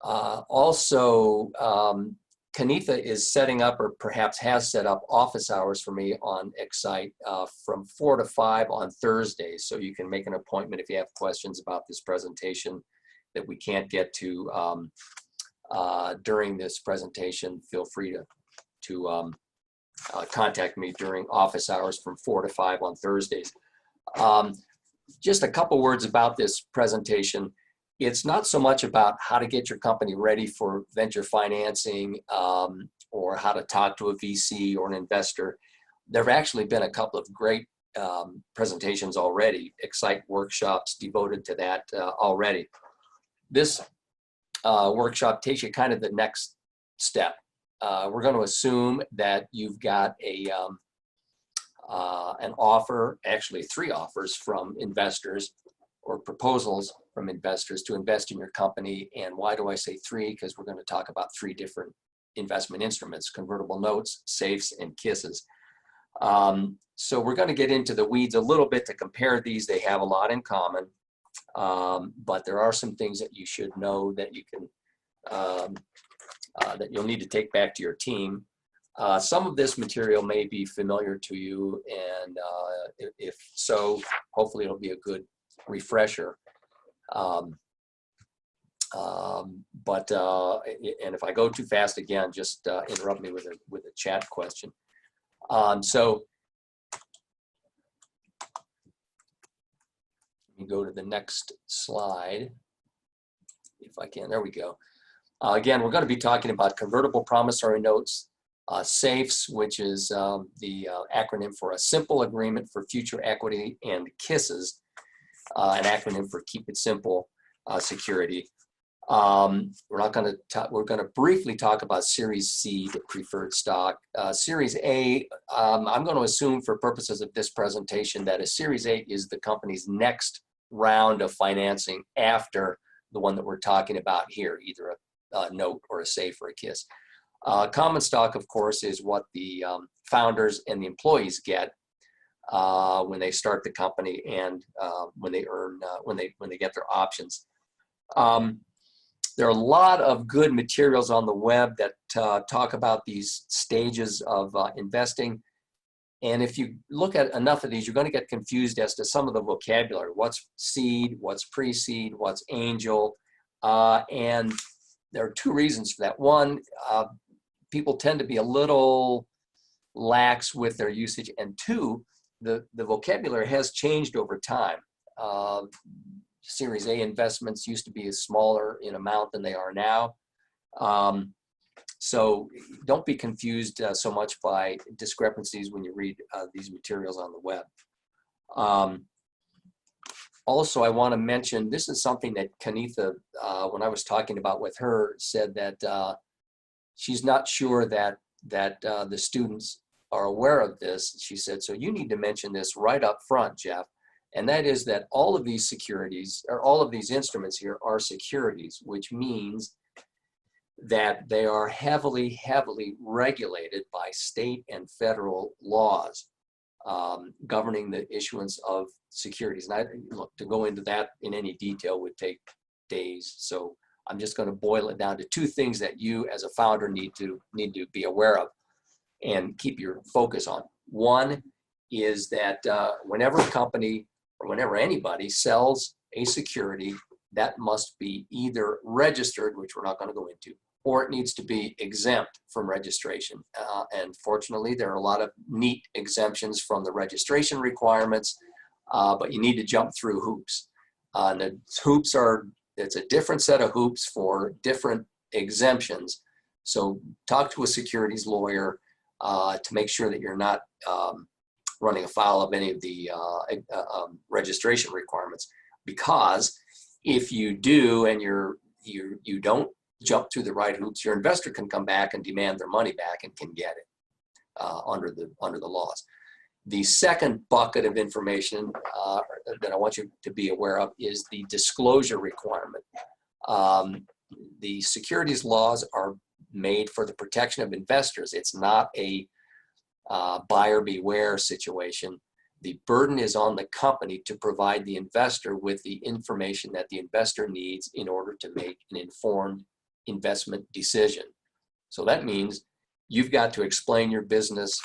Also, Kanitha is setting up, or perhaps has set up, office hours for me on Excite from 4 to 5 on Thursdays. So you can make an appointment if you have questions about this presentation that we can't get to during this presentation. Feel free to contact me during office hours from 4 to 5 on Thursdays. Just a couple words about this presentation. It's not so much about how to get your company ready for venture financing or how to talk to a VC or an investor. There have actually been a couple of great presentations already, Excite workshops devoted to that already. This workshop takes you kind of the next step. We're going to assume that you've got an offer, actually 3 offers from investors, or proposals from investors to invest in your company. And why do I say 3? Because we're going to talk about 3 different investment instruments: convertible notes, safes, and KISSes. So we're going to get into the weeds a little bit to compare these. They have a lot in common, but there are some things that you should know that you can that you'll need to take back to your team. Some of this material may be familiar to you, and if so, hopefully it'll be a good refresher. And if I go too fast again, just interrupt me with a chat question. So let me go to the next slide if I can. There we go. Again, we're going to be talking about convertible promissory notes, SAFEs, which is the acronym for a simple agreement for future equity, and KISSes, an acronym for keep it simple security. We're going to briefly talk about Series C preferred stock. Series A, I'm going to assume for purposes of this presentation that a Series A is the company's next round of financing after the one that we're talking about here, either a note or a SAFE or a KISS. Common stock, of course, is what the founders and the employees get when they start the company and when they earn when they get their options. There are a lot of good materials on the web that talk about these stages of investing. And if you look at enough of these, you're going to get confused as to some of the vocabulary. What's seed, what's pre-seed, what's angel. And there are 2 reasons for that. One, people tend to be a little lax with their usage. And 2, the vocabulary has changed over time. Series A investments used to be smaller in amount than they are now. So don't be confused so much by discrepancies when you read these materials on the web. Also, I want to mention, this is something that Kanitha, when I was talking about with her, said that she's not sure that the students are aware of this. She said, so you need to mention this right up front, Jeff. And that is that all of these securities, or all of these instruments here, are securities, which means that they are heavily, heavily regulated by state and federal laws governing the issuance of securities. And look, to go into that in any detail would take days. So I'm just going to boil it down to 2 things that you as a founder need to be aware of and keep your focus on. One is that whenever a company or whenever anybody sells a security, that must be either registered, which we're not going to go into, or it needs to be exempt from registration. And fortunately, there are a lot of neat exemptions from the registration requirements, but you need to jump through hoops. And the hoops it's a different set of hoops for different exemptions. So talk to a securities lawyer to make sure that you're not running afoul of any of the registration requirements. Because if you do and you don't jump through the right hoops, your investor can come back and demand their money back and can get it under the laws. The second bucket of information that I want you to be aware of is the disclosure requirement. The securities laws are made for the protection of investors. It's not a buyer beware situation. The burden is on the company to provide the investor with the information that the investor needs in order to make an informed investment decision. So that means you've got to explain your business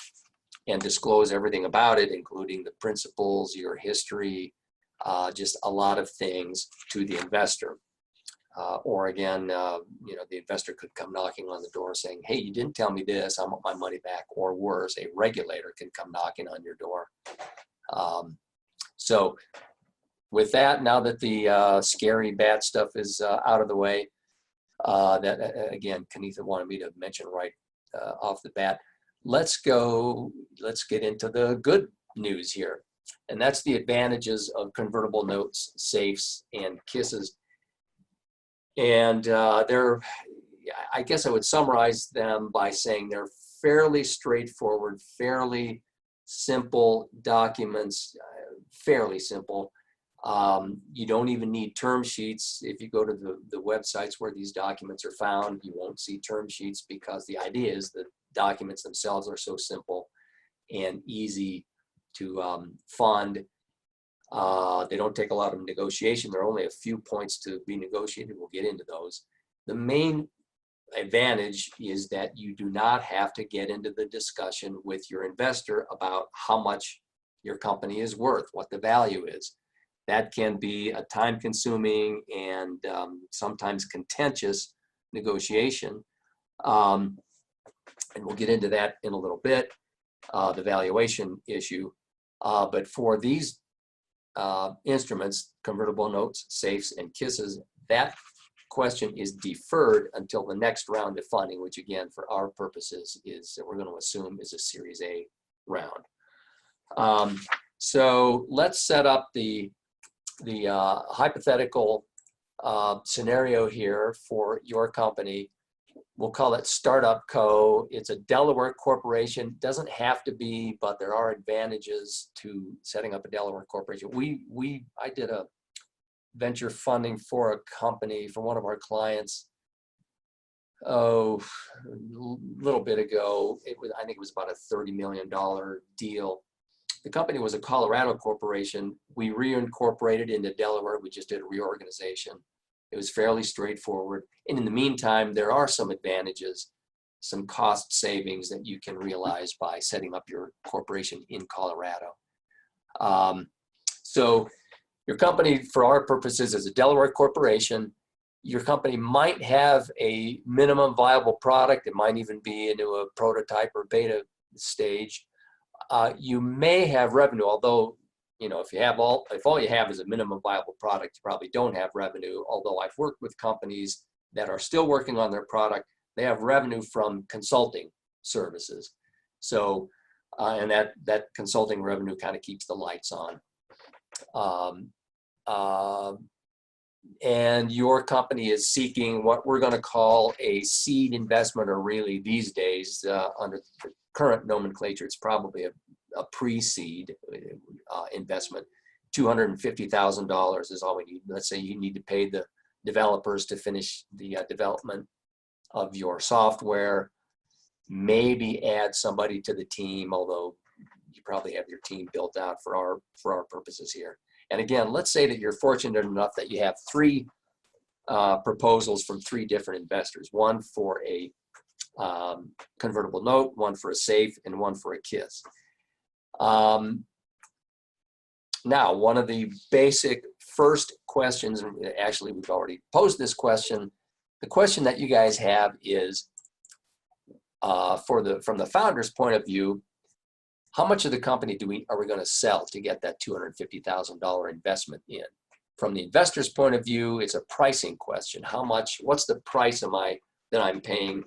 and disclose everything about it, including the principles, your history, just a lot of things to the investor. Or again, the investor could come knocking on the door saying, hey, you didn't tell me this, I want my money back. Or worse, a regulator can come knocking on your door. So with that, now that the scary bad stuff is out of the way, that again, Kanitha wanted me to mention right off the bat, let's get into the good news here. And that's the advantages of convertible notes, safes, and KISSes. And I guess I would summarize them by saying they're fairly straightforward, fairly simple documents, fairly simple. You don't even need term sheets. If you go to the websites where these documents are found, you won't see term sheets because the idea is that documents themselves are so simple and easy to fund. They don't take a lot of negotiation. There are only a few points to be negotiated. We'll get into those. The main advantage is that you do not have to get into the discussion with your investor about how much your company is worth, what the value is. That can be a time-consuming and sometimes contentious negotiation. And we'll get into that in a little bit, the valuation issue. But for these instruments, convertible notes, safes, and KISSes, that question is deferred until the next round of funding, which again, for our purposes, is we're going to assume is a Series A round. So let's set up the hypothetical scenario here for your company. We'll call it Startup Co. It's a Delaware corporation. Doesn't have to be, but there are advantages to setting up a Delaware corporation. I did a venture funding for a company for one of our clients. A little bit ago. I think it was about a $30 million deal. The company was a Colorado corporation. We reincorporated into Delaware. We just did a reorganization. It was fairly straightforward. And in the meantime, there are some advantages, some cost savings that you can realize by setting up your corporation in Colorado. So your company, for our purposes, is a Delaware corporation. Your company might have a minimum viable product. It might even be into a prototype or beta stage. You may have revenue, although if all you have is a minimum viable product, you probably don't have revenue. Although I've worked with companies that are still working on their product, they have revenue from consulting services. So, and that consulting revenue kind of keeps the lights on. And your company is seeking what we're going to call a seed investment, or really these days, under the current nomenclature, it's probably a pre-seed investment. $250,000 is all we need. Let's say you need to pay the developers to finish the development of your software, maybe add somebody to the team, although you probably have your team built out for our purposes here. And again, let's say that you're fortunate enough that you have three proposals from three different investors, one for a convertible note, one for a safe, and one for a KISS. Now, one of the basic first questions, and actually we've already posed this question, the question that you guys have is, from the founder's point of view, how much of the company are we going to sell to get that $250,000 investment in? From the investor's point of view, it's a pricing question. What's the price that I'm paying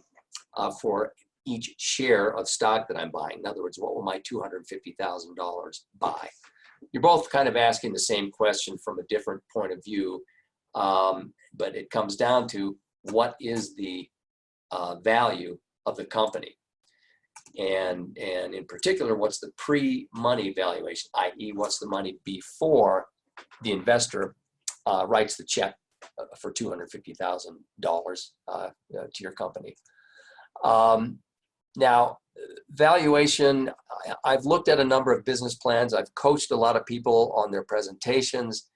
for each share of stock that I'm buying? In other words, what will my $250,000 buy? You're both kind of asking the same question from a different point of view, but it comes down to what is the value of the company? And in particular, what's the pre-money valuation, i.e. what's the money before the investor writes the check for $250,000 to your company. Now, valuation, I've looked at a number of business plans. I've coached a lot of people on their presentations,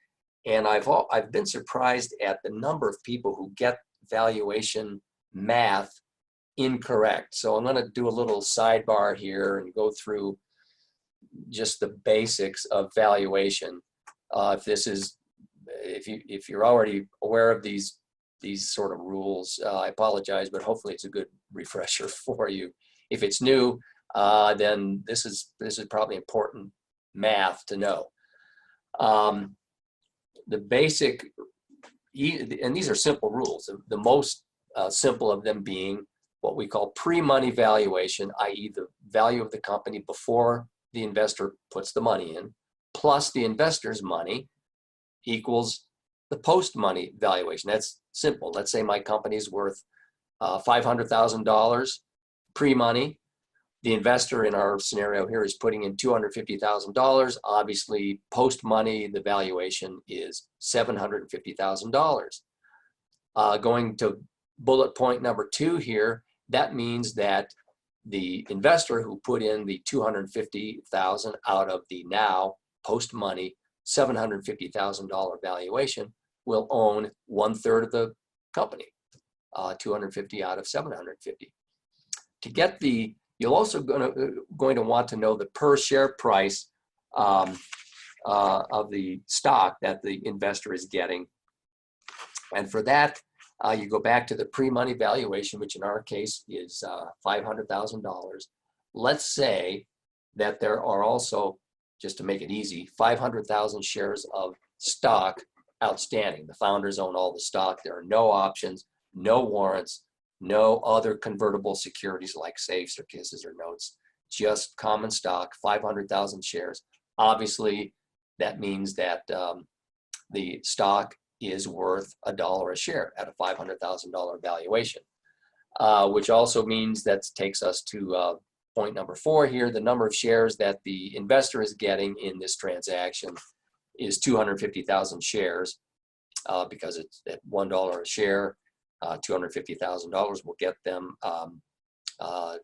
and I've been surprised at the number of people who get valuation math incorrect. So I'm going to do a little sidebar here and go through just the basics of valuation. If you're already aware of these sort of rules, I apologize, but hopefully it's a good refresher for you. If it's new, then this is probably important math to know. The basic, and these are simple rules, the most simple of them being what we call pre-money valuation, i.e. the value of the company before the investor puts the money in, plus the investor's money equals the post-money valuation. That's simple. Let's say my company's worth $500,000 pre-money. The investor in our scenario here is putting in $250,000. Obviously, post-money, the valuation is $750,000. Going to bullet point number 2 here, that means that the investor who put in the $250,000 out of the now post-money $750,000 valuation will own 1/3 of the company, 250 out of 750. To get the, you're also going to want to know the per share price of the stock that the investor is getting. And for that, you go back to the pre-money valuation, which in our case is $500,000. Let's say that there are also, just to make it easy, 500,000 shares of stock outstanding. The founders own all the stock. There are no options, no warrants, no other convertible securities like safes or kisses or notes, just common stock, 500,000 shares. Obviously, that means that the stock is worth $1 a share at a $500,000 valuation, which also means that takes us to point number 4 here. The number of shares that the investor is getting in this transaction is 250,000 shares because it's at $1 a share. $250,000 will get them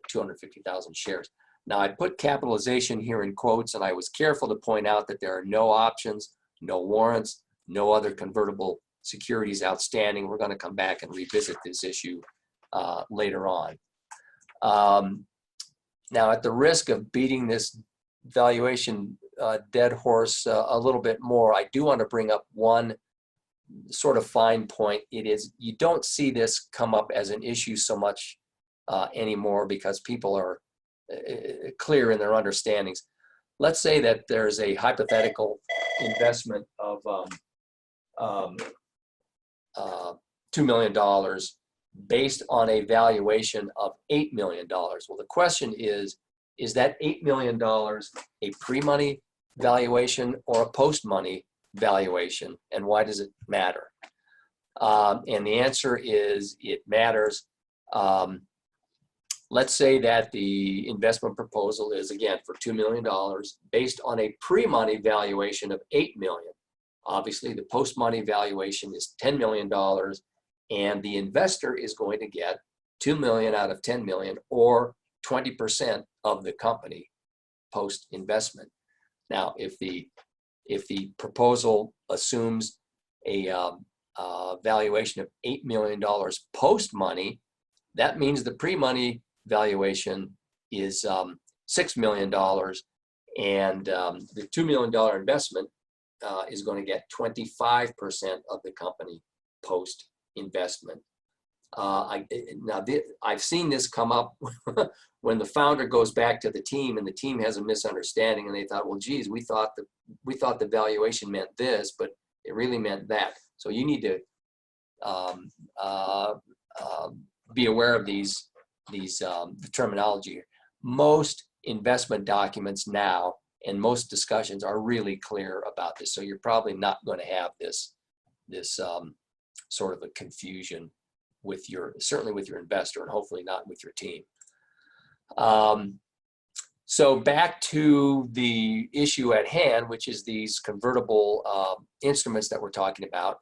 250,000 shares. Now I put capitalization here in quotes, and I was careful to point out that there are no options, no warrants, no other convertible securities outstanding. We're going to come back and revisit this issue later on. Now, at the risk of beating this valuation dead horse a little bit more, I do want to bring up one sort of fine point. It is, you don't see this come up as an issue so much anymore because people are clear in their understandings. Let's say that there's a hypothetical investment of $2 million based on a valuation of $8 million. Well, the question is that $8 million a pre-money valuation or a post-money valuation, and why does it matter? And the answer is it matters. Let's say that the investment proposal is, again, for $2 million based on a pre-money valuation of $8 million. Obviously, the post-money valuation is $10 million, and the investor is going to get $2 million out of $10 million, or 20% of the company post-investment. Now, if the proposal assumes a valuation of $8 million post-money, that means the pre-money valuation is $6 million, and the $2 million investment is going to get 25% of the company post-investment. I've seen this come up when the founder goes back to the team and the team has a misunderstanding and they thought, well, geez, we thought the valuation meant this, but it really meant that. So you need to be aware of these the terminology. Most investment documents now and most discussions are really clear about this. So you're probably not going to have this sort of a confusion with certainly with your investor, and hopefully not with your team. So back to the issue at hand, which is these convertible instruments that we're talking about.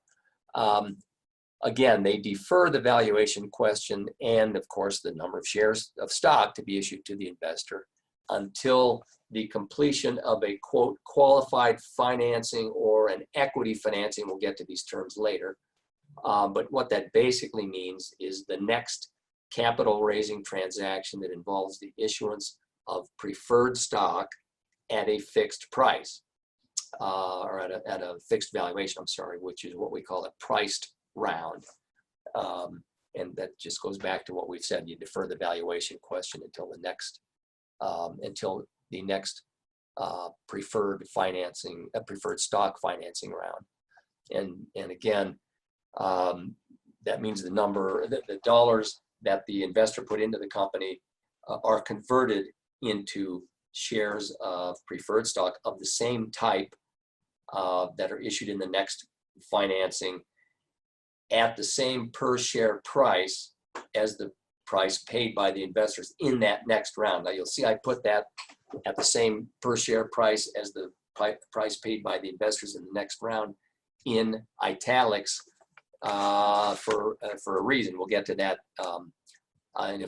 Again, they defer the valuation question and, of course, the number of shares of stock to be issued to the investor until the completion of a, quote, qualified financing or an equity financing. We'll get to these terms later. But what that basically means is the next capital raising transaction that involves the issuance of preferred stock at a fixed price, or at a fixed valuation, I'm sorry, which is what we call a priced round. And that just goes back to what we've said, you defer the valuation question until the next preferred stock financing round. And again, that means the dollars that the investor put into the company are converted into shares of preferred stock of the same type that are issued in the next financing at the same per share price as the price paid by the investors in that next round. Now you'll see I put that at the same per share price as the price paid by the investors in the next round in italics for a reason. We'll get to that in a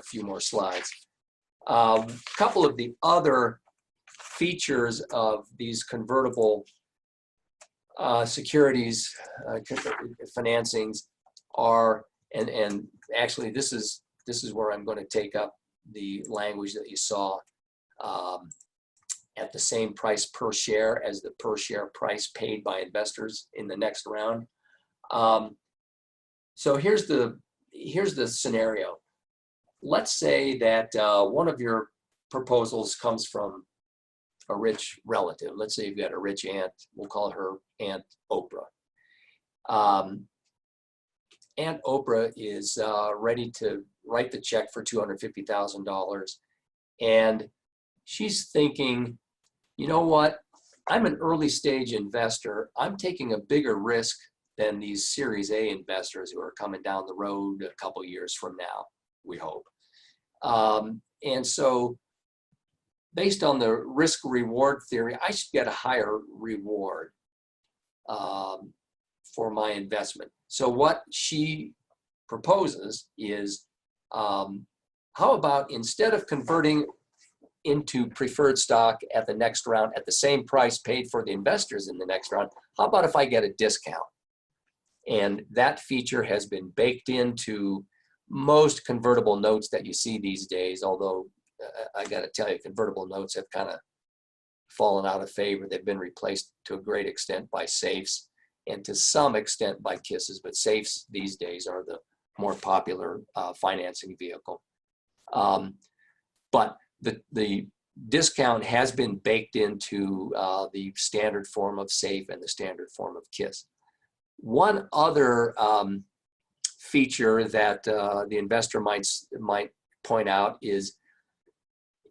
few more slides. A couple of the other features of these convertible securities financings are, and actually this is where I'm going to take up the language that you saw, at the same price per share as the per share price paid by investors in the next round. So here's the scenario. Let's say that one of your proposals comes from a rich relative. Let's say you've got a rich aunt. We'll call her Aunt Oprah. Aunt Oprah is ready to write the check for $250,000, and she's thinking, you know what? I'm an early stage investor. I'm taking a bigger risk than these Series A investors who are coming down the road a couple years from now, we hope. And so based on the risk reward theory, I should get a higher reward for my investment. So what she proposes is, how about instead of converting into preferred stock at the next round at the same price paid for the investors in the next round, how about if I get a discount? And that feature has been baked into most convertible notes that you see these days, although I got to tell you, convertible notes have kind of fallen out of favor. They've been replaced to a great extent by safes and to some extent by KISSes, but safes these days are the more popular financing vehicle. But the discount has been baked into the standard form of safe and the standard form of KISS. One other feature that the investor might point out is,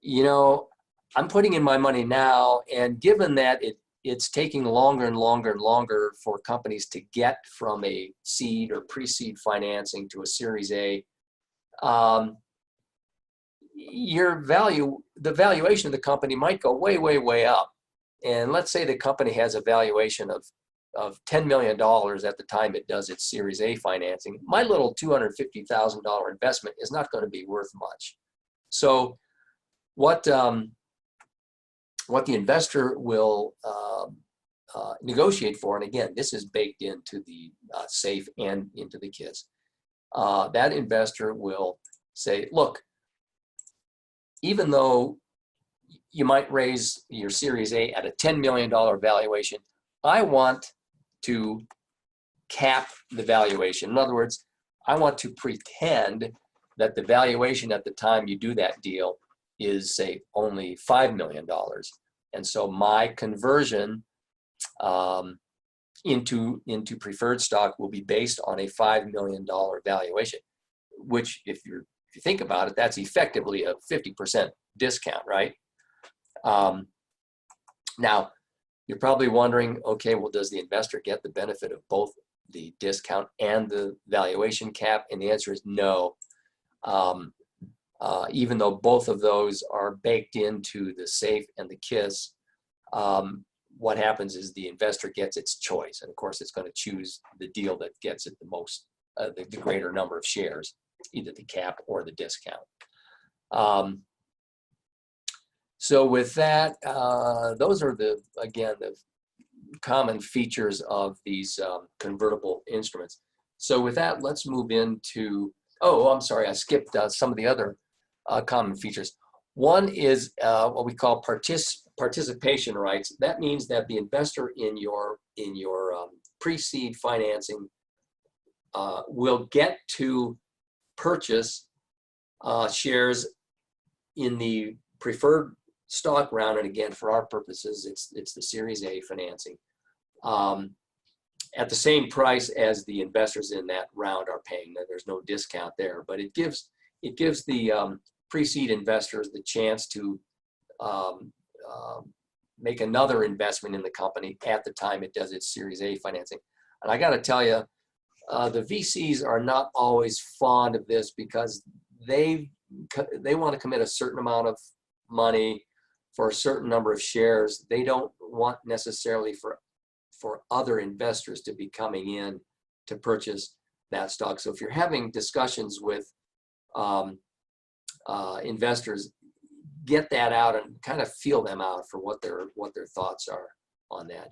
you know, I'm putting in my money now, and given that it's taking longer and longer and longer for companies to get from a seed or pre-seed financing to a Series A, the valuation of the company might go way, way, way up. And let's say the company has a valuation of $10 million at the time it does its Series A financing. My little $250,000 investment is not going to be worth much. So what the investor will negotiate for, and again, this is baked into the safe and into the KISS, that investor will say, look, even though you might raise your Series A at a $10 million valuation, I want to cap the valuation. In other words, I want to pretend that the valuation at the time you do that deal is, say, only $5 million. And so my conversion into preferred stock will be based on a $5 million valuation, which if you think about it, that's effectively a 50% discount, right? Now, you're probably wondering, okay, well, does the investor get the benefit of both the discount and the valuation cap? And the answer is no. Even though both of those are baked into the safe and the KISS, what happens is the investor gets its choice. And of course, it's going to choose the deal that gets it the most, the greater number of shares, either the cap or the discount. So with that, those are the common features of these convertible instruments. So with that, let's move into Oh, I'm sorry, I skipped some of the other common features. One is what we call participation rights. That means that the investor in your pre-seed financing will get to purchase shares in the preferred stock round, and again, for our purposes, it's the Series A financing, at the same price as the investors in that round are paying. There's no discount there, but it gives the pre-seed investors the chance to make another investment in the company at the time it does its Series A financing. And I got to tell you, the VCs are not always fond of this because they want to commit a certain amount of money for a certain number of shares. They don't want necessarily for other investors to be coming in to purchase that stock. So if you're having discussions with investors, get that out and kind of feel them out for what their thoughts are on that.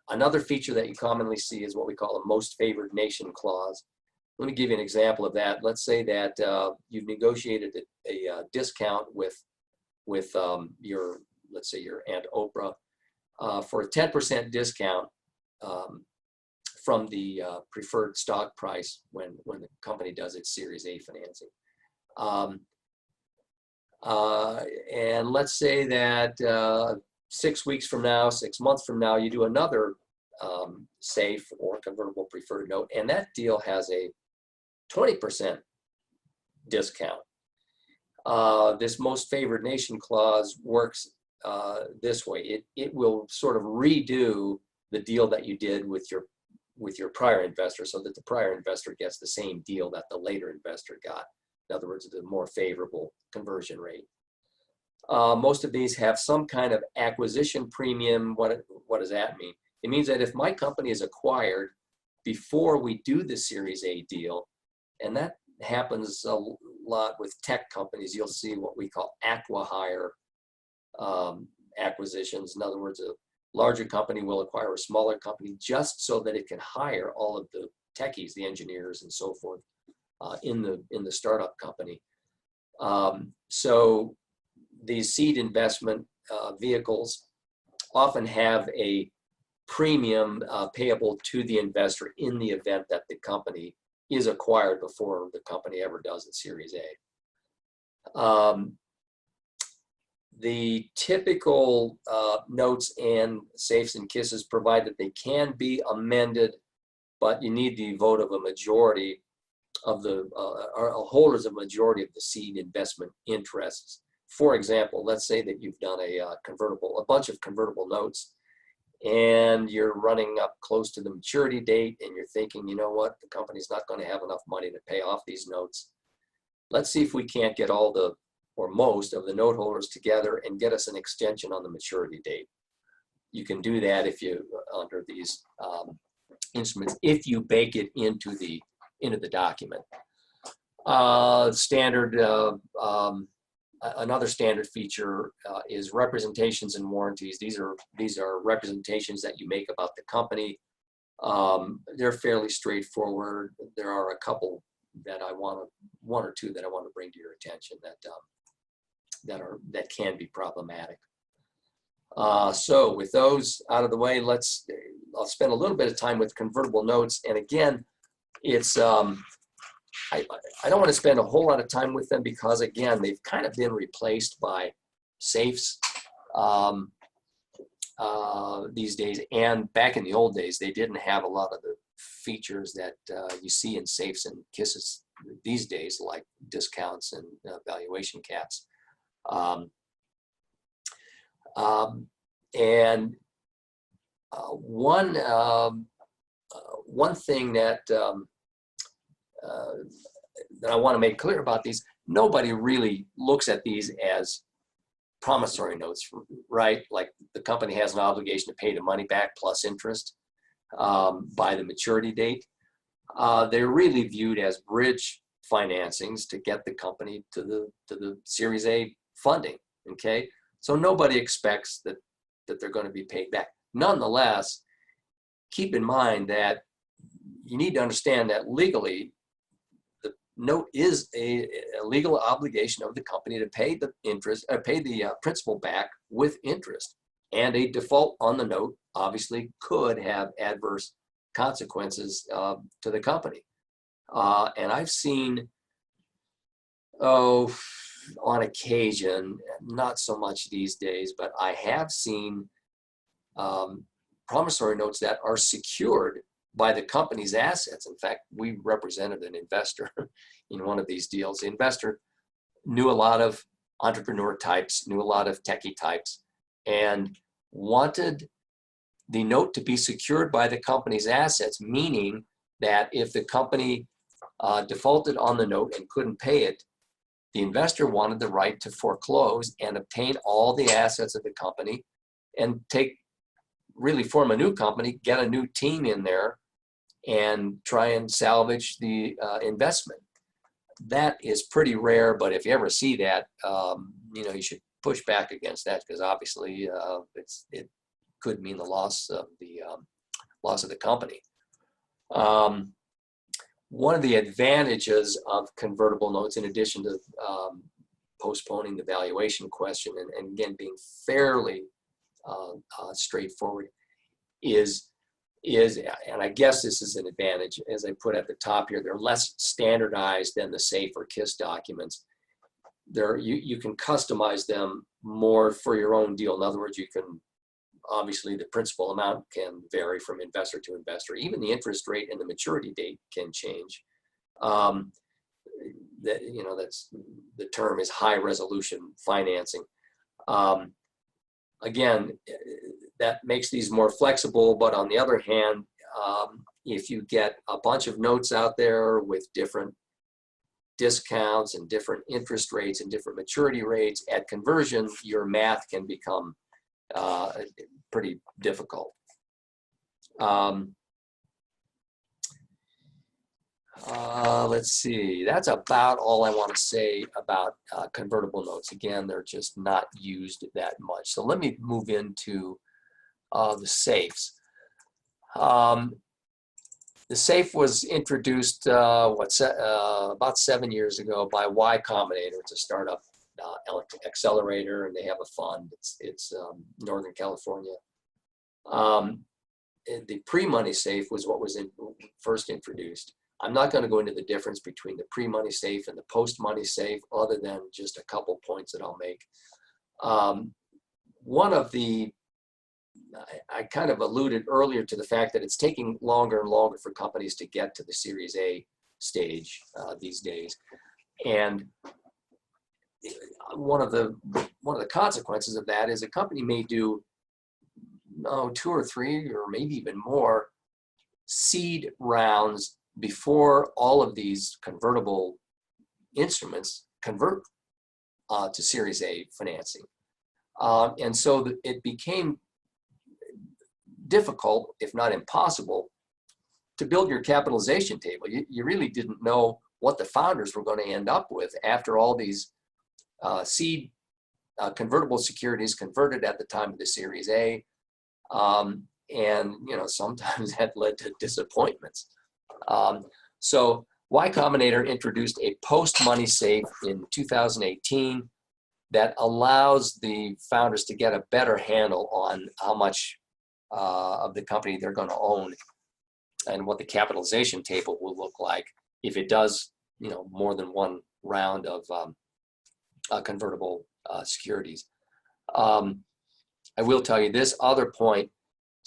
Another feature that you commonly see is what we call a most favored nation clause. Let me give you an example of that. Let's say that you've negotiated a discount with your, let's say, your Aunt Oprah for a 10% discount from the preferred stock price when the company does its Series A financing. And let's say that 6 weeks from now, 6 months from now, you do another SAFE or convertible preferred note, and that deal has a 20% discount. This most favored nation clause works this way. It will sort of redo the deal that you did with your prior investor, so that the prior investor gets the same deal that the later investor got. In other words, the more favorable conversion rate. Most of these have some kind of acquisition premium. What does that mean? It means that if my company is acquired before we do the Series A deal, and that happens a lot with tech companies, you'll see what we call acqui-hire acquisitions. In other words, a larger company will acquire a smaller company just so that it can hire all of the techies, the engineers, and so forth in the startup company. So these seed investment vehicles often have a premium payable to the investor in the event that the company is acquired before the company ever does its Series A. The typical notes and safes and kisses provide that they can be amended, but you need the vote of a majority of the holders of a majority of the seed investment interests. For example, let's say that you've done a bunch of convertible notes, and you're running up close to the maturity date, and you're thinking, you know what, the company's not going to have enough money to pay off these notes. Let's see if we can't get all or most of the note holders together and get us an extension on the maturity date. You can do that if you, under these instruments, if you bake it into the document. Another standard feature is representations and warranties. These are representations that you make about the company. They're fairly straightforward. There are a couple that one or two that I want to bring to your attention that can be problematic. So with those out of the way, I'll spend a little bit of time with convertible notes. And again, it's I don't want to spend a whole lot of time with them because, again, they've kind of been replaced by safes these days. And back in the old days, they didn't have a lot of the features that you see in safes and kisses these days, like discounts and valuation caps. One thing that I want to make clear about these, nobody really looks at these as promissory notes, right? Like the company has an obligation to pay the money back plus interest by the maturity date. They're really viewed as bridge financings to get the company to the Series A funding, okay? So nobody expects that they're going to be paid back. Nonetheless, keep in mind that you need to understand that legally, note is a legal obligation of the company to pay the interest, pay the principal back with interest. And a default on the note obviously could have adverse consequences to the company. And I've seen, on occasion, not so much these days, but I have seen promissory notes that are secured by the company's assets. In fact, we represented an investor in one of these deals. The investor knew a lot of entrepreneur types, knew a lot of techie types, and wanted the note to be secured by the company's assets, meaning that if the company defaulted on the note and couldn't pay it, the investor wanted the right to foreclose and obtain all the assets of the company and really form a new company, get a new team in there, and try and salvage the investment. That is pretty rare, but if you ever see that, you should push back against that, because obviously it could mean the loss of the company. One of the advantages of convertible notes, in addition to postponing the valuation question and again being fairly straightforward, is, and I guess this is an advantage, as I put at the top here, they're less standardized than the SAFE or KISS documents. You can customize them more for your own deal. In other words, you can, obviously the principal amount can vary from investor to investor. Even the interest rate and the maturity date can change. That's the term is high resolution financing. Again, that makes these more flexible, but on the other hand, if you get a bunch of notes out there with different discounts and different interest rates and different maturity rates, at conversion, your math can become pretty difficult. Let's see, that's about all I want to say about convertible notes. Again, they're just not used that much. So let me move into the safes. The SAFE was introduced about 7 years ago by Y Combinator. It's a startup accelerator, and they have a fund. It's Northern California. The pre-money SAFE was what was first introduced. I'm not going to go into the difference between the pre-money SAFE and the post-money SAFE, other than just a couple points that I'll make. One of the, I kind of alluded earlier to the fact that it's taking longer and longer for companies to get to the Series A stage these days, and one of the consequences of that is a company may do 2 or 3 or maybe even more seed rounds before all of these convertible instruments convert to Series A financing. And so it became difficult, if not impossible, to build your capitalization table. You really didn't know what the founders were going to end up with after all these seed convertible securities converted at the time of the Series A. And sometimes that led to disappointments. So Y Combinator introduced a post-money SAFE in 2018 that allows the founders to get a better handle on how much of the company they're going to own and what the capitalization table will look like if it does, more than one round of convertible securities. I will tell you this other point.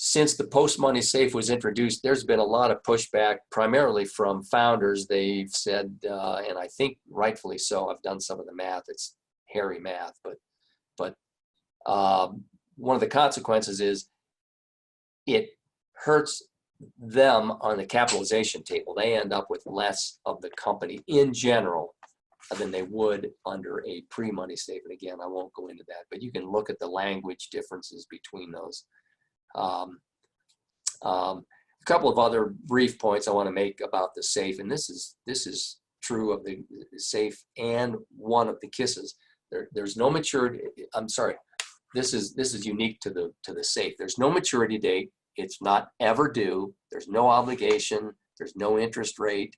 Since the post-money SAFE was introduced, there's been a lot of pushback, primarily from founders. They've said, and I think rightfully so, I've done some of the math, it's hairy math, but one of the consequences is it hurts them on the capitalization table. They end up with less of the company in general than they would under a pre-money SAFE. And again, I won't go into that, but you can look at the language differences between those. A couple of other brief points I want to make about the SAFE, and this is true of the SAFE and one of the KISSes. There's no maturity. I'm sorry. This is unique to the SAFE. There's no maturity date. It's not ever due. There's no obligation. There's no interest rate.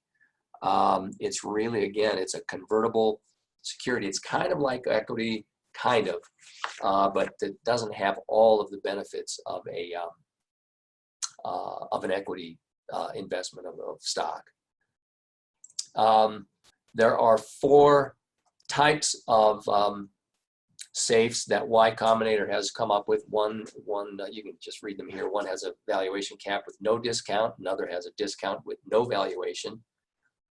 It's really, again, it's a convertible security. It's kind of like equity, kind of, but it doesn't have all of the benefits of an equity investment of stock. There are 4 types of safes that Y Combinator has come up with. One you can just read them here. One has a valuation cap with no discount. Another has a discount with no valuation.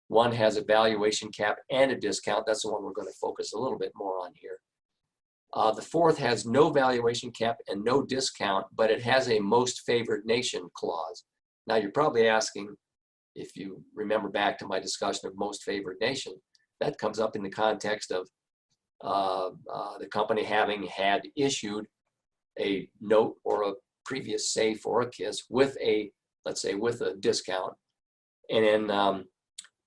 One has a valuation cap and a discount. That's the one we're going to focus a little bit more on here. The 4th has no valuation cap and no discount, but it has a most favored nation clause. Now you're probably asking, if you remember back to my discussion of most favored nation, that comes up in the context of the company having had issued a note or a previous safe or a KISS with a, let's say, with a discount, and then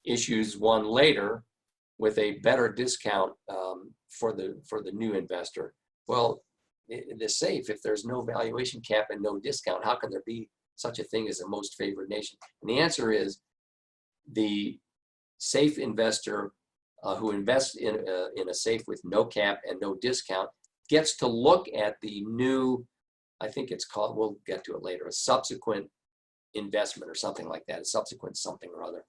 issues one later with a better discount for the new investor. Well, the safe, if there's no valuation cap and no discount, how can there be such a thing as a most favored nation? And the answer is the safe investor who invests in a safe with no cap and no discount gets to look at the new, I think it's called, we'll get to it later, a subsequent investment or something like that, a subsequent something or other,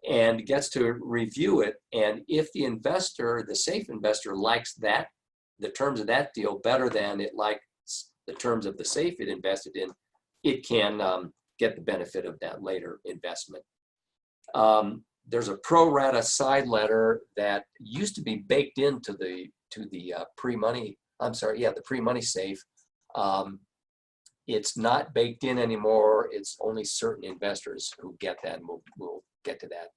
and gets to review it. And if the investor, the safe investor, likes that, the terms of that deal better than it likes the terms of the safe it invested in, it can get the benefit of that later investment. There's a pro rata side letter that used to be baked into the pre-money, the pre-money safe. It's not baked in anymore. It's only certain investors who get that, and we'll get to that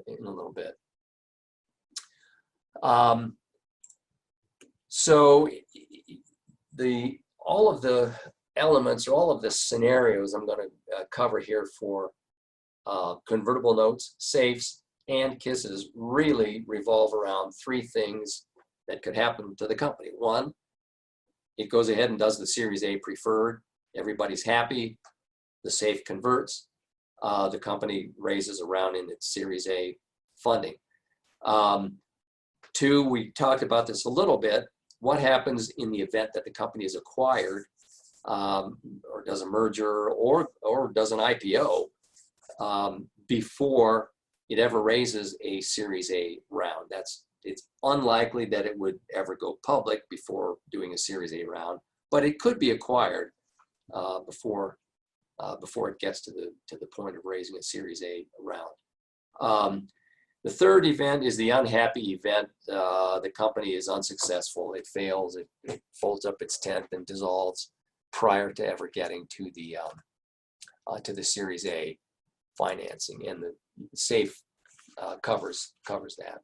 in a little bit. So all of the elements, or all of the scenarios I'm going to cover here for convertible notes, safes, and KISSes really revolve around 3 things that could happen to the company. One, it goes ahead and does the Series A preferred. Everybody's happy. The safe converts. The company raises a round in its Series A funding. 2, we talked about this a little bit. What happens in the event that the company is acquired, or does a merger, or does an IPO before it ever raises a Series A round? It's unlikely that it would ever go public before doing a Series A round, but it could be acquired before it gets to the point of raising a Series A round. The 3rd event is the unhappy event. The company is unsuccessful. It fails. It folds up its tent and dissolves prior to ever getting to the Series A financing, and the safe covers that.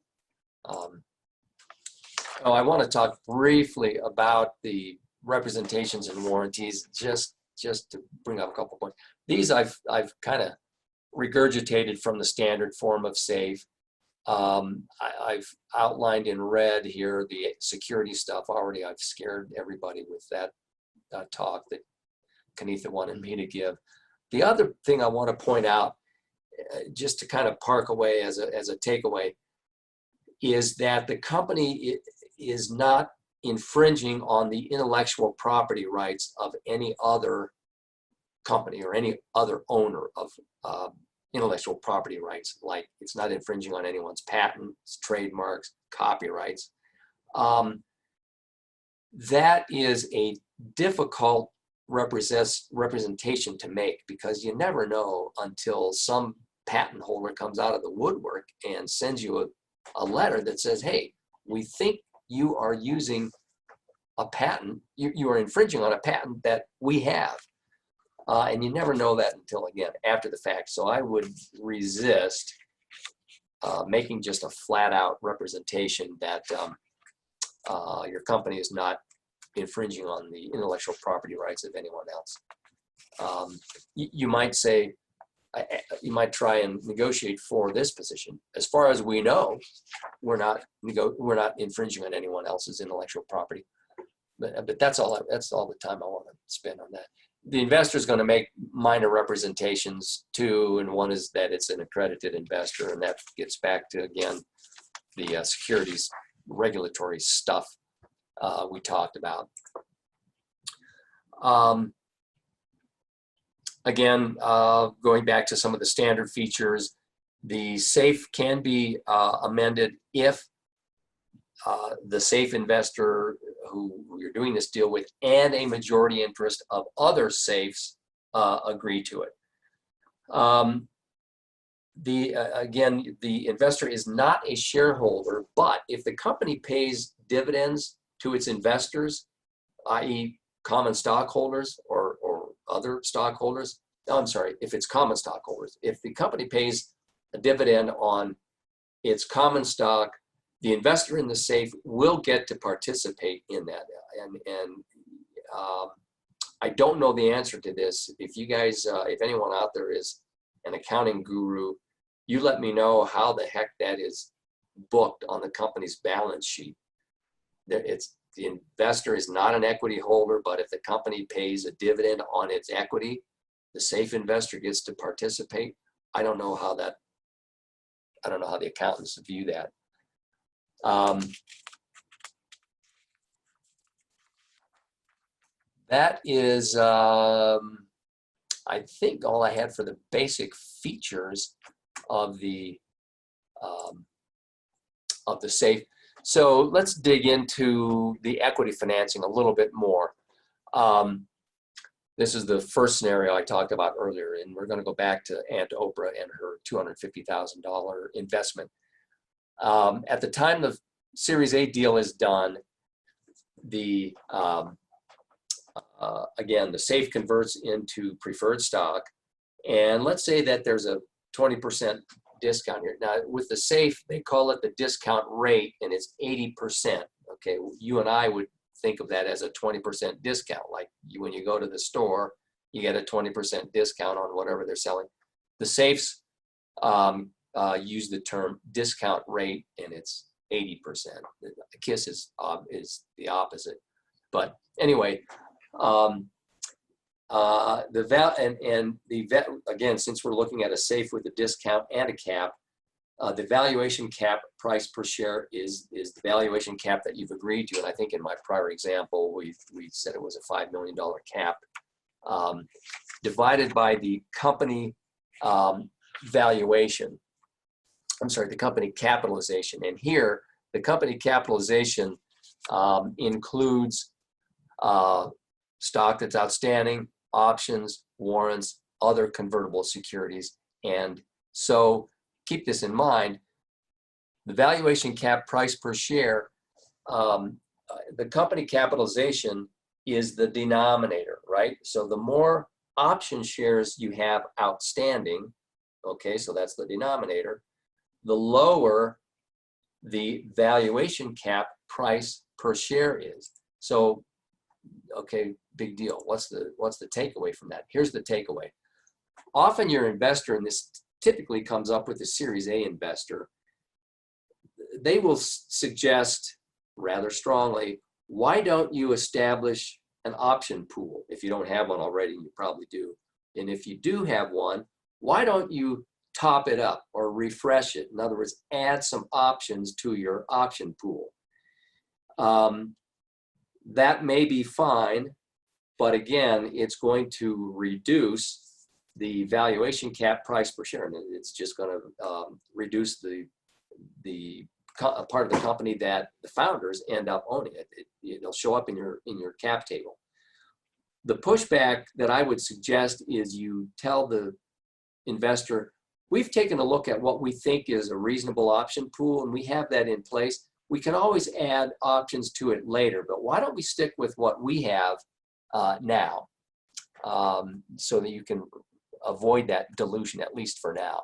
I want to talk briefly about the representations and warranties, just to bring up a couple points. These I've kind of regurgitated from the standard form of safe. I've outlined in red here the security stuff already. I've scared everybody with that talk that Kanitha wanted me to give. The other thing I want to point out, just to kind of park away as a takeaway, is that the company is not infringing on the intellectual property rights of any other company or any other owner of intellectual property rights. Like, it's not infringing on anyone's patents, trademarks, copyrights. That is a difficult representation to make, because you never know until some patent holder comes out of the woodwork and sends you a letter that says, hey, we think you are using a patent, you are infringing on a patent that we have. And you never know that until, again, after the fact. So I would resist making just a flat out representation that your company is not infringing on the intellectual property rights of anyone else. You might say, you might try and negotiate for this position. As far as we know, we're not infringing on anyone else's intellectual property. But that's all the time I want to spend on that. the investor is going to make minor representations too, and one is that it's an accredited investor, and that gets back to, again, the securities regulatory stuff we talked about. Again, going back to some of the standard features, the SAFE can be amended if the SAFE investor who you're doing this deal with and a majority interest of other SAFEs agree to it. Again, the investor is not a shareholder, but if the company pays dividends to its investors, i.e. common stockholders or other stockholders, no, I'm sorry, if it's common stockholders, if the company pays a dividend on its common stock, the investor in the SAFE will get to participate in that. And I don't know the answer to this. If you guys, if anyone out there is an accounting guru, you let me know how the heck that is booked on the company's balance sheet. The investor is not an equity holder, but if the company pays a dividend on its equity, the SAFE investor gets to participate. I don't know how the accountants view that. That is, I think, all I had for the basic features of the SAFE. So let's dig into the equity financing a little bit more. This is the first scenario I talked about earlier, and we're going to go back to Aunt Oprah and her $250,000 investment. At the time the Series A deal is done, again, the SAFE converts into preferred stock, and let's say that there's a 20% discount here. Now, with the SAFE, they call it the discount rate, and it's 80%. Okay, you and I would think of that as a 20% discount. Like when you go to the store, you get a 20% discount on whatever they're selling. The SAFEs use the term discount rate, and it's 80%. The KISS is the opposite. But anyway, again, since we're looking at a SAFE with a discount and a cap, the valuation cap price per share is the valuation cap that you've agreed to. And I think in my prior example, we said it was a $5 million cap, divided by the company valuation. I'm sorry, the company capitalization. And here, the company capitalization includes stock that's outstanding, options, warrants, other convertible securities. And so keep this in mind, the valuation cap price per share, the company capitalization is the denominator, right? So the more option shares you have outstanding, okay, so that's the denominator, the lower the valuation cap price per share is. So, okay, big deal. What's the takeaway from that? Here's the takeaway. Often your investor, and this typically comes up with a Series A investor, they will suggest rather strongly, why don't you establish an option pool? If you don't have one already, you probably do. And if you do have one, why don't you top it up or refresh it? In other words, add some options to your option pool. That may be fine, but again, it's going to reduce the valuation cap price per share, and it's just going to reduce the part of the company that the founders end up owning. It'll show up in your cap table. The pushback that I would suggest is you tell the investor, we've taken a look at what we think is a reasonable option pool, and we have that in place. We can always add options to it later, but why don't we stick with what we have now, so that you can avoid that dilution, at least for now.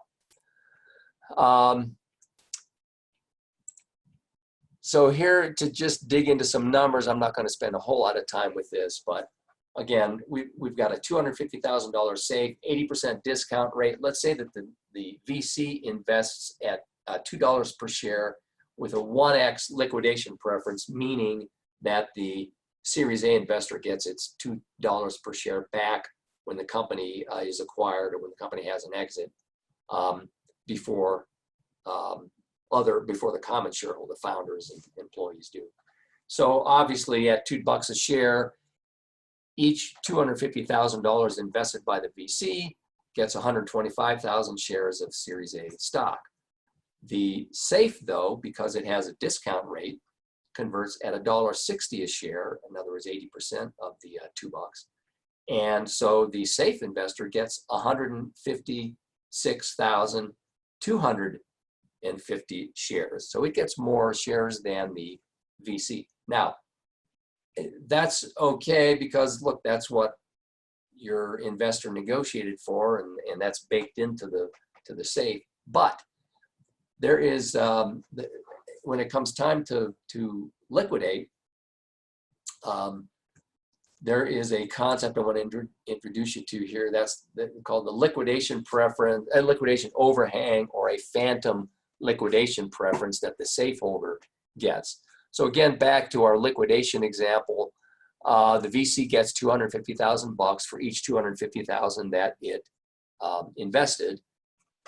So here, to just dig into some numbers, I'm not going to spend a whole lot of time with this, but again, we've got a $250,000 SAFE, 80% discount rate. Let's say that the VC invests at $2 per share with a 1x liquidation preference, meaning that the Series A investor gets its $2 per share back when the company is acquired or when the company has an exit, before the common shareholder, founders and employees do. So obviously at $2 a share, each $250,000 invested by the VC gets 125,000 shares of Series A stock. The SAFE, though, because it has a discount rate, converts at $1.60 a share, in other words, 80% of the $2. And so the SAFE investor gets 156,250 shares. So it gets more shares than the VC. Now, that's okay because, look, that's what your investor negotiated for, and that's baked into the SAFE. But there is, when it comes time to liquidate, there is a concept I want to introduce you to here. That's called the liquidation preference, a liquidation overhang, or a phantom liquidation preference that the SAFE holder gets. So again, back to our liquidation example, the VC gets $250,000 for each $250,000 that it invested.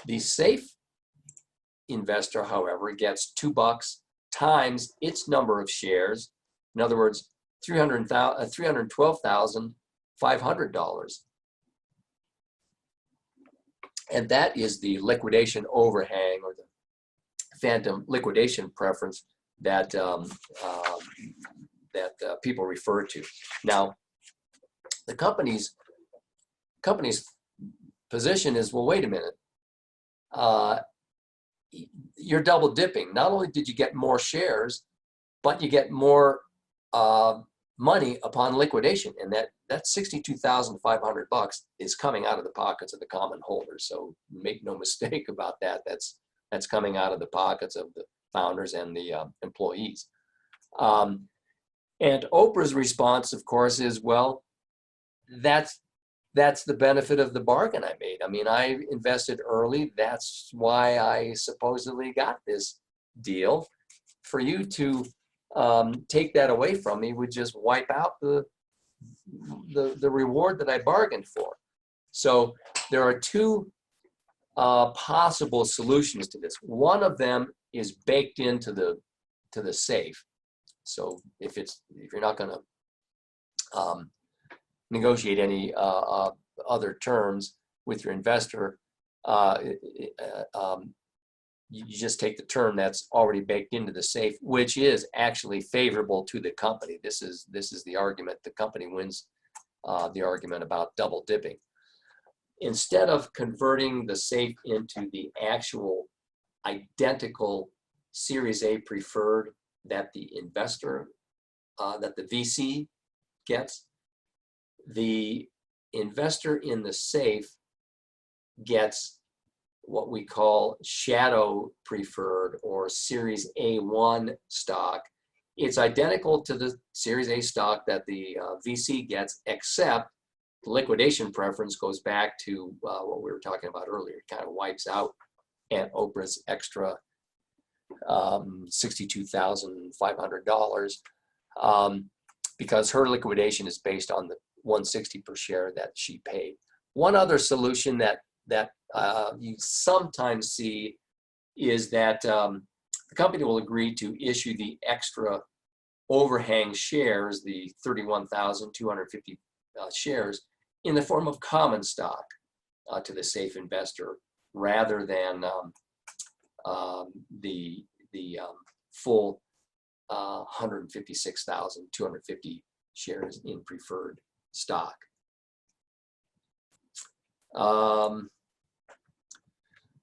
The SAFE investor, however, gets $2 times its number of shares. In other words, $312,500. And that is the liquidation overhang, or the phantom liquidation preference that people refer to. Now, the company's position is, well, wait a minute. You're double dipping. Not only did you get more shares, but you get more money upon liquidation, and that $62,500 is coming out of the pockets of the common holders. So make no mistake about that. That's coming out of the pockets of the founders and the employees. And Oprah's response, of course, is, well, that's the benefit of the bargain I made. I mean, I invested early. That's why I supposedly got this deal. For you to take that away from me would just wipe out the reward that I bargained for. So there are two possible solutions to this. One of them is baked into the SAFE. So if you're not going to negotiate any other terms with your investor, you just take the term that's already baked into the SAFE, which is actually favorable to the company. This is the argument. The company wins the argument about double dipping. Instead of converting the SAFE into the actual identical Series A preferred that the investor, that the VC gets, the investor in the SAFE gets what we call shadow preferred, or Series A1 stock. It's identical to the Series A stock that the VC gets, except the liquidation preference goes back to what we were talking about earlier. It kind of wipes out Aunt Oprah's extra $62,500 because her liquidation is based on the $160 per share that she paid. One other solution that you sometimes see is that the company will agree to issue the extra overhang shares, the 31,250 shares, in the form of common stock to the SAFE investor, rather than the full 156,250 shares in preferred stock.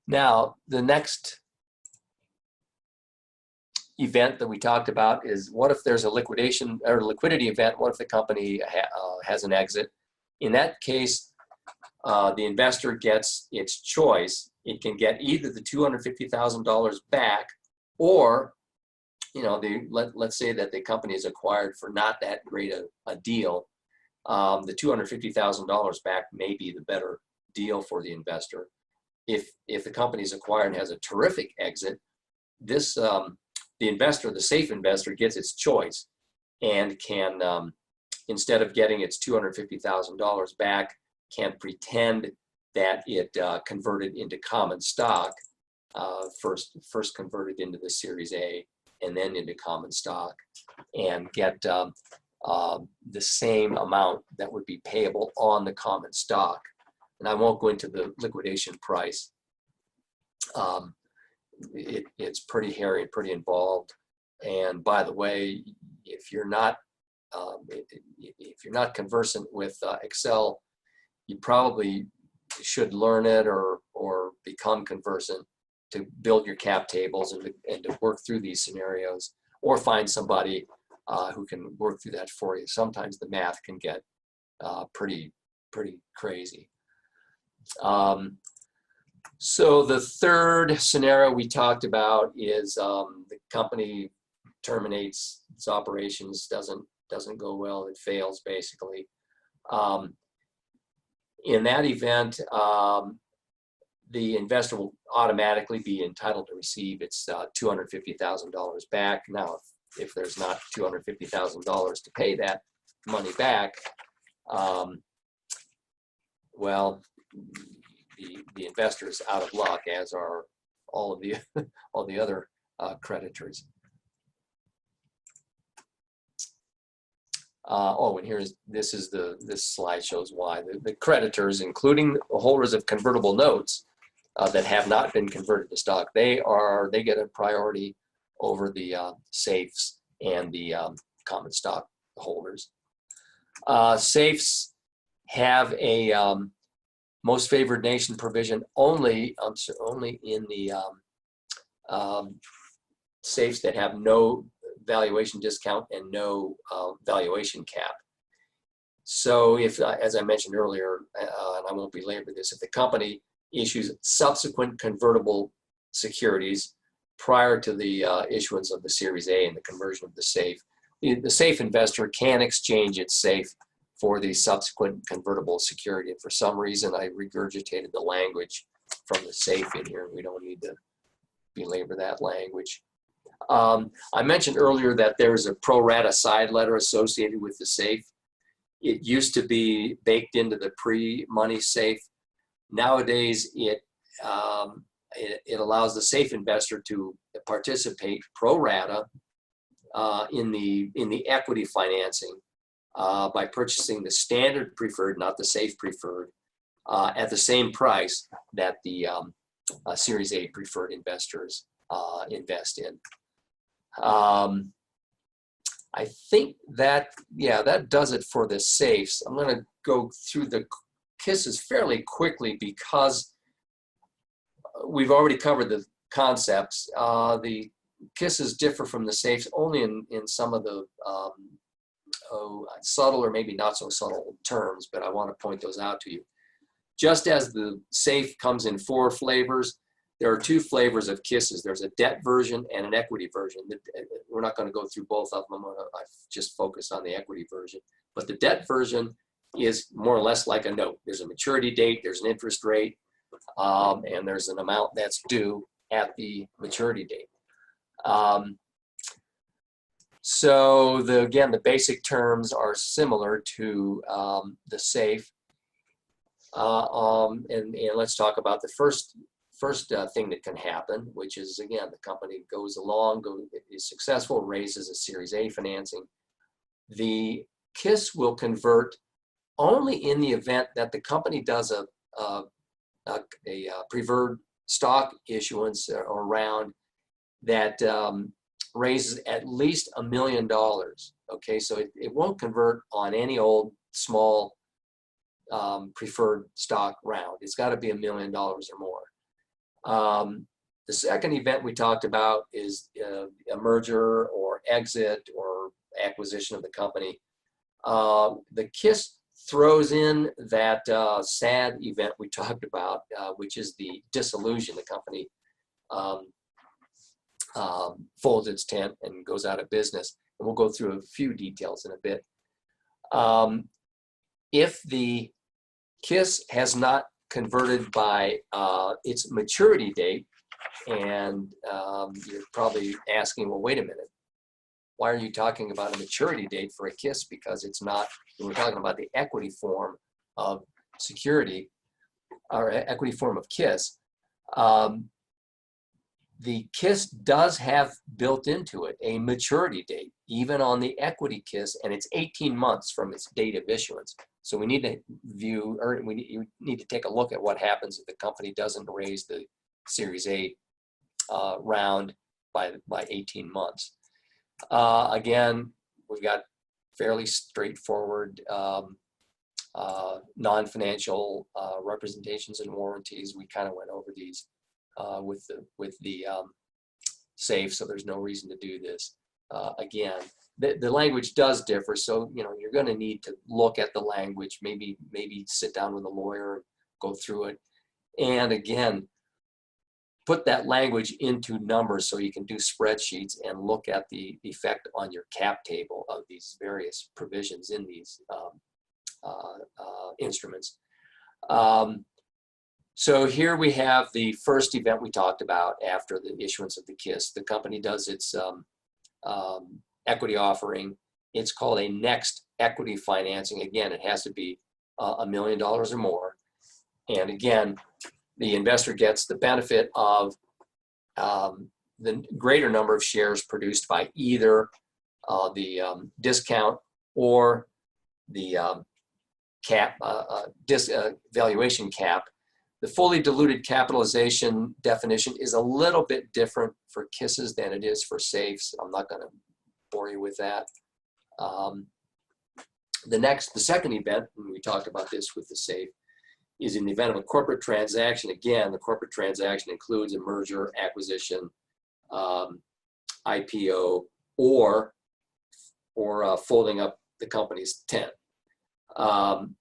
Now, the next event that we talked about is, what if there's a liquidation or liquidity event? What if the company has an exit? In that case, the investor gets its choice. It can get either the $250,000 back, or, you know, let's say that the company is acquired for not that great a deal. The $250,000 back may be the better deal for the investor. If the company is acquired and has a terrific exit, this the investor, the SAFE investor, gets its choice. and can, instead of getting its $250,000 back, can pretend that it converted into common stock, first converted into the Series A and then into common stock, and get the same amount that would be payable on the common stock. And I won't go into the liquidation price. It's pretty hairy and pretty involved. And by the way, if you're not conversant with Excel, you probably should learn it or become conversant to build your cap tables and to work through these scenarios, or find somebody who can work through that for you. Sometimes the math can get pretty crazy. So the third scenario we talked about is the company terminates its operations, doesn't go well, it fails basically. In that event, the investor will automatically be entitled to receive its $250,000 back. Now, if there's not $250,000 to pay that money back, well, the investor is out of luck, as are all of the other creditors. And this slide shows why the creditors, including the holders of convertible notes that have not been converted to stock, they get a priority over the safes and the common stock holders. Safes have a most favored nation provision only in the safes that have no valuation discount and no valuation cap. So if, as I mentioned earlier, and I won't belabor this, if the company issues subsequent convertible securities prior to the issuance of the Series A and the conversion of the safe, the safe investor can exchange its safe for the subsequent convertible security. And for some reason, I regurgitated the language from the safe in here. We don't need to belabor that language. I mentioned earlier that there's a pro rata side letter associated with the safe. It used to be baked into the pre-money safe. Nowadays, it allows the safe investor to participate pro rata in the equity financing by purchasing the standard preferred, not the safe preferred, at the same price that the Series A preferred investors invest in. I think that does it for the safes. I'm going to go through the KISSes fairly quickly because we've already covered the concepts. The KISSes differ from the safes only in some of the subtle or maybe not so subtle terms, but I want to point those out to you. Just as the safe comes in 4 flavors, there are 2 flavors of KISSes. There's a debt version and an equity version. We're not going to go through both of them. I've just focused on the equity version. But the debt version is more or less like a note. There's a maturity date, there's an interest rate, and there's an amount that's due at the maturity date. So again, the basic terms are similar to the safe. And let's talk about the first thing that can happen, which is, again, the company goes along, is successful, raises a Series A financing. The KISS will convert only in the event that the company does a preferred stock issuance or round that raises at least $1 million. Okay, so it won't convert on any old small preferred stock round. It's got to be $1 million or more. The second event we talked about is a merger or exit or acquisition of the company. The KISS throws in that sad event we talked about, which is the dissolution. The company folds its tent and goes out of business. And we'll go through a few details in a bit. If the KISS has not converted by its maturity date, and you're probably asking, well, wait a minute, why are you talking about a maturity date for a KISS? Because it's not, we're talking about the equity form of security, or equity form of KISS. The KISS does have built into it a maturity date, even on the equity KISS, and it's 18 months from its date of issuance. So we need to view, or you need to take a look at what happens if the company doesn't raise the Series A round by 18 months. Again, we've got fairly straightforward non-financial representations and warranties. We kind of went over these with the safe, so there's no reason to do this. Again, the language does differ, so you're going to need to look at the language, maybe sit down with a lawyer, go through it, and again, put that language into numbers so you can do spreadsheets and look at the effect on your cap table of these various provisions in these instruments. So here we have the first event we talked about after the issuance of the KISS. The company does its equity offering. It's called a next equity financing. Again, it has to be $1 million or more. And again, the investor gets the benefit of the greater number of shares produced by either the discount or the valuation cap. The fully diluted capitalization definition is a little bit different for KISSes than it is for safes. I'm not going to bore you with that. The second event, and we talked about this with the safe, is in the event of a corporate transaction. Again, the corporate transaction includes a merger, acquisition, IPO, or folding up the company's tent.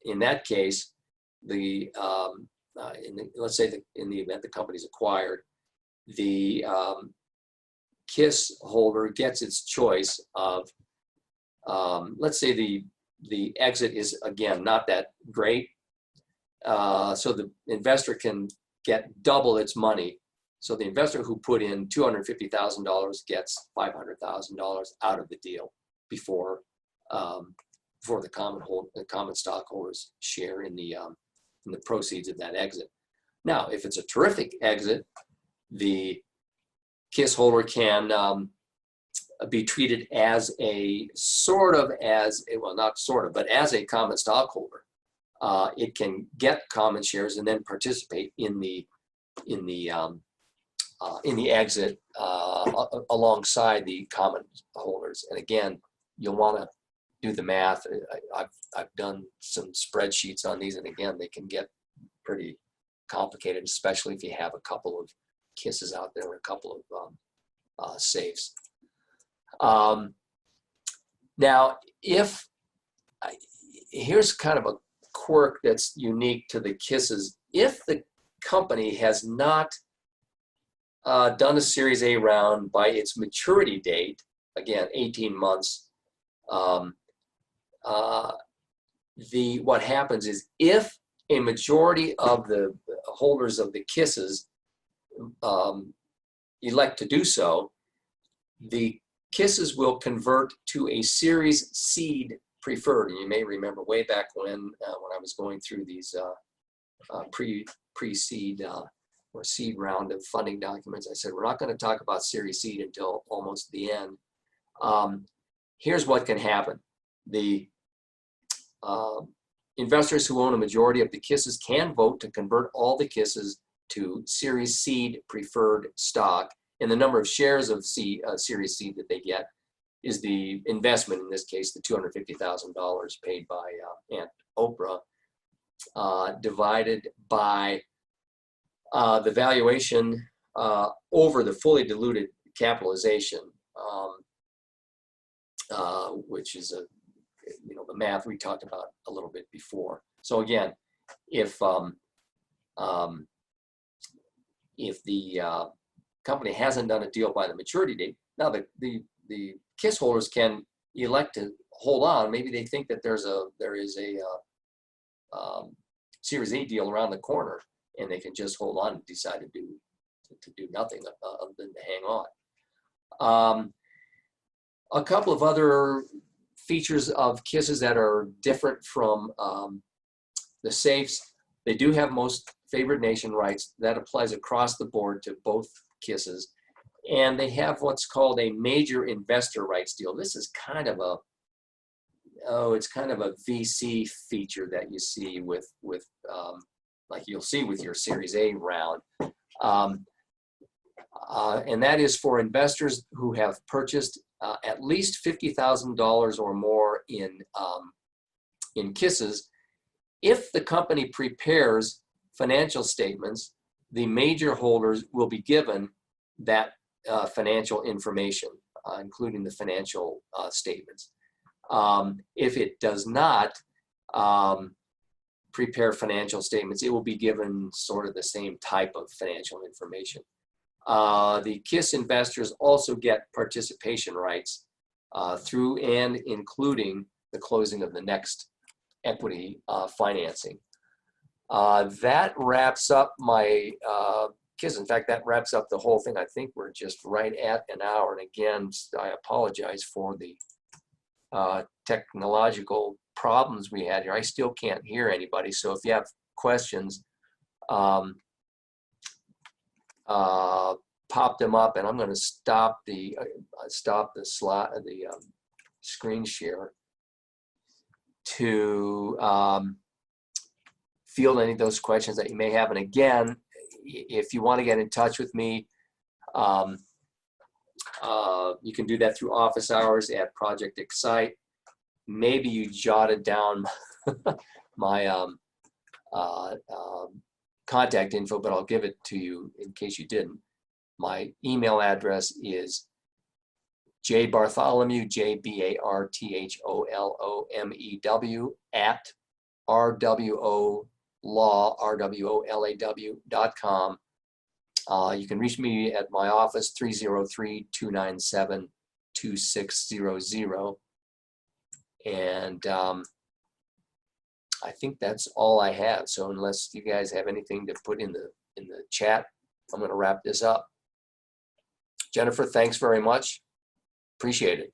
In that case, let's say in the event the company's acquired, the KISS holder gets its choice of, let's say the exit is, again, not that great. So the investor can get double its money. So the investor who put in $250,000 gets $500,000 out of the deal before the common stockholders share in the proceeds of that exit. Now, if it's a terrific exit, the KISS holder can be treated as as a common stockholder. It can get common shares and then participate in the exit alongside the common holders. And again, you'll want to do the math. I've done some spreadsheets on these, and again, they can get pretty complicated, especially if you have a couple of KISSes out there or a couple of safes. Now, here's kind of a quirk that's unique to the KISSes. If the company has not done a Series A round by its maturity date, again, 18 months, what happens is if a majority of the holders of the KISSes elect to do so, the KISSes will convert to a Series Seed preferred. And you may remember way back when I was going through these pre-seed or seed round of funding documents, I said we're not going to talk about Series Seed until almost the end. Here's what can happen. The investors who own a majority of the KISSes can vote to convert all the KISSes to Series Seed preferred stock, and the number of shares of Series Seed that they get is the investment, in this case, the $250,000 paid by Aunt Oprah, divided by the valuation over the fully diluted capitalization, which is the math we talked about a little bit before. So again, if the company hasn't done a deal by the maturity date, now the KISS holders can elect to hold on. Maybe they think that there is a Series A deal around the corner, and they can just hold on and decide to do nothing other than to hang on. A couple of other features of KISSes that are different from the safes. They do have most favored nation rights. That applies across the board to both KISSes. And they have what's called a major investor rights deal. This is kind of a, it's kind of a VC feature that you see with like you'll see with your Series A round. And that is for investors who have purchased at least $50,000 or more in KISSes. If the company prepares financial statements, the major holders will be given that financial information, including the financial statements. If it does not prepare financial statements, it will be given sort of the same type of financial information. The KISS investors also get participation rights through and including the closing of the next equity financing. That wraps up my KISS. In fact, that wraps up the whole thing. I think we're just right at an hour. And again, I apologize for the technological problems we had here. I still can't hear anybody. So if you have questions, pop them up, and I'm going to stop the screen share to field any of those questions that you may have. And again, if you want to get in touch with me, you can do that through office hours at Project Excite. Maybe you jotted down my contact info, but I'll give it to you in case you didn't. My email address is jbartholomew, jbartholomew at rwolaw.com. You can reach me at my office, 303-297-2600. And I think that's all I have. So unless you guys have anything to put in the chat, I'm going to wrap this up. Jennifer, thanks very much. Appreciate it.